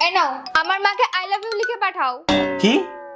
এই নাও আমার মাকে আই লাভ ইউ লিখে পাঠাও। কি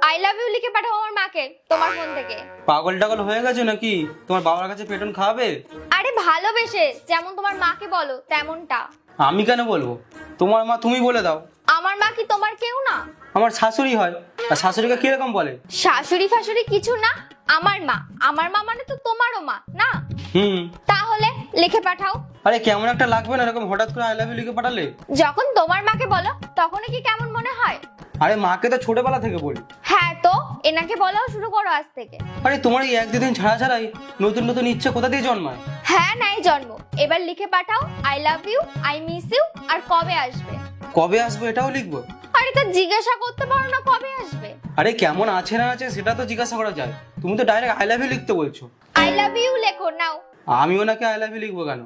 আই লাভ ইউ লিখে পাঠাও আমার মাকে তোমার ফোন থেকে। পাগল টাগল হয়ে গেছো নাকি? তোমার বাবার কাছে পেটন খাওয়াবে? আরে ভালোবেসে যেমন তোমার মাকে বলো তেমনটা। আমি কেন বলবো? তোমার মা তুমি বলে দাও। আমার মা কি তোমার কেউ না? আমার শাশুড়ি হয়। আর শাশুড়িকে কিরকম বলে? শাশুড়ি ফাশুড়ি কিছু না, আমার মা। আমার মা মানে তো তোমারও মা না? হুম। তাহলে লিখে পাঠাও। আরে কেমন একটা লাগবে না এরকম হঠাৎ করে আই লাভ ইউ লিখে পাঠালে? যখন তোমার মাকে বলো তখনই কি কেমন মনে হয়? আরে মাকে তো ছোটবেলা থেকে বলি। হ্যাঁ তো এনাকে বলাও শুরু করো আজ থেকে। আরে তোমার এই এক দুদিন ছাড়া ছাড়াই নতুন নতুন ইচ্ছে কোথা দিয়ে জন্মায়? হ্যাঁ নাই জন্ম। এবার লিখে পাঠাও I love you, I miss you, আর কবে আসবে। কবে আসবো এটাও লিখবো? আরে তা জিজ্ঞাসা করতে পারো না কবে আসবে। আরে কেমন আছে না আছে সেটা তো জিজ্ঞাসা করা যায়। তুমি তো ডাইরেক্ট আই লাভ ইউ লিখতে বলছো। আই লাভ ইউ লেখো নাও। আমি ওনাকে আই লাভ ইউ লিখবো কেন?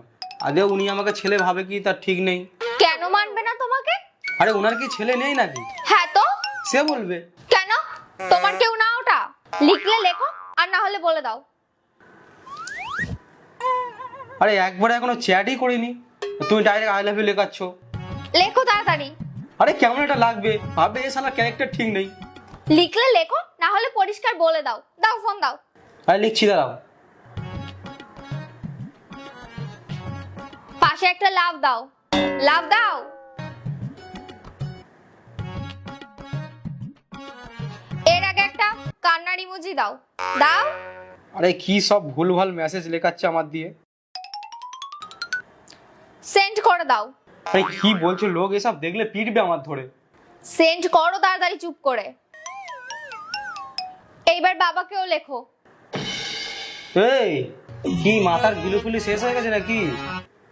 আগে উনি আমাকে ছেলে ভাবে কি তার ঠিক নেই। কেন মানবে না তোমাকে? আরে ওনার কি ছেলে নেই নাকি? হ্যাঁ তো সে বলবে। কেন? তোমার কেউ না ওটা? লিখলে লেখো আর না হলে বলে দাও। আরে একবারে এখনো চ্যাটই করিনি তুমি ডাইরেক্ট আই লাভ ইউ লেখাচ্ছ। লেখো তাড়াতাড়ি। আরে কেমন একটা লাগবে, ভাববে এ শালা ক্যারেক্টার ঠিক নেই। লিখলে লেখো না হলে পরিষ্কার বলে দাও। দাও ফোন দাও। আরে লিখছি দাঁড়াও। পাশে একটা লাভ দাও। লাভ দাও। এর আগে একটা কান্নার ইমোজি দাও। দাও। আরে কি সব ভুলভাল মেসেজ লেখাচ্ছে আমার দিয়ে। সেন্ড করে দাও। আরে কি বলছো, লোক এসব দেখলে পিটবে আমার ধরে। সেন্ড করো তাড়াতাড়ি চুপ করে। এইবার বাবাকেও লেখো। এই কি মাথার গিলুফুলি শেষ হয়ে গেছে নাকি?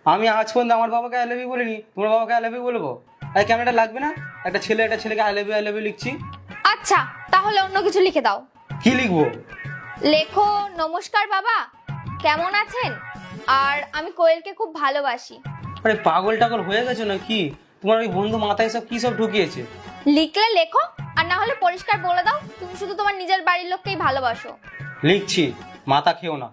আমি আজ পর্যন্ত আমার বাবাকে আই লাভ ইউ বলিনি, তোমার বাবাকে আই লাভ ইউ বলবো? আরে ক্যামেরাটা লাগবে না? একটা ছেলেকে আই লাভ ইউ লিখছি। আচ্ছা তাহলে অন্য কিছু লিখে দাও। কি লিখবো? লেখো নমস্কার বাবা, কেমন আছেন? আর আমি কোয়েলকে খুব ভালোবাসি। আরে পাগল টাগল হয়ে গেছো নাকি? তোমার ওই বন্ধু মাথায় সব কি সব ঢুকিয়েছে? লিখলে লেখো আর না হলে পরিষ্কার বলে দাও তুমি শুধু তোমার নিজের বাড়ির লোককেই ভালোবাসো। লিখছি, মাথা খেও না।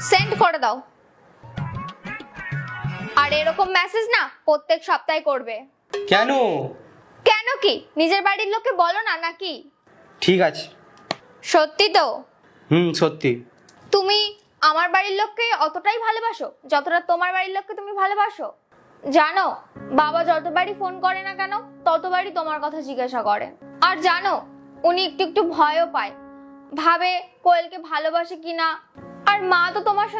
সেন্ড করে দাও। আর এরকম মেসেজ না প্রত্যেক সপ্তাহে করবে। কেন? কেন কি? নিজের বাড়ির লোককে বলো না নাকি? ঠিক আছে। সত্যি তো? সত্যি। তুমি আমার বাড়ির লোককে অতটাই ভালোবাসো যতটা তোমার বাড়ির লোককে তুমি ভালোবাসো? জানো বাবা যতবারই ফোন করে না কেন ততবারই তোমার কথা জিজ্ঞাসা করে। আর জানো উনি একটু একটু ভয়ও পায়, ভাবে কোয়েলকে ভালোবাসে কিনা। আর মা তো তোমার সাথে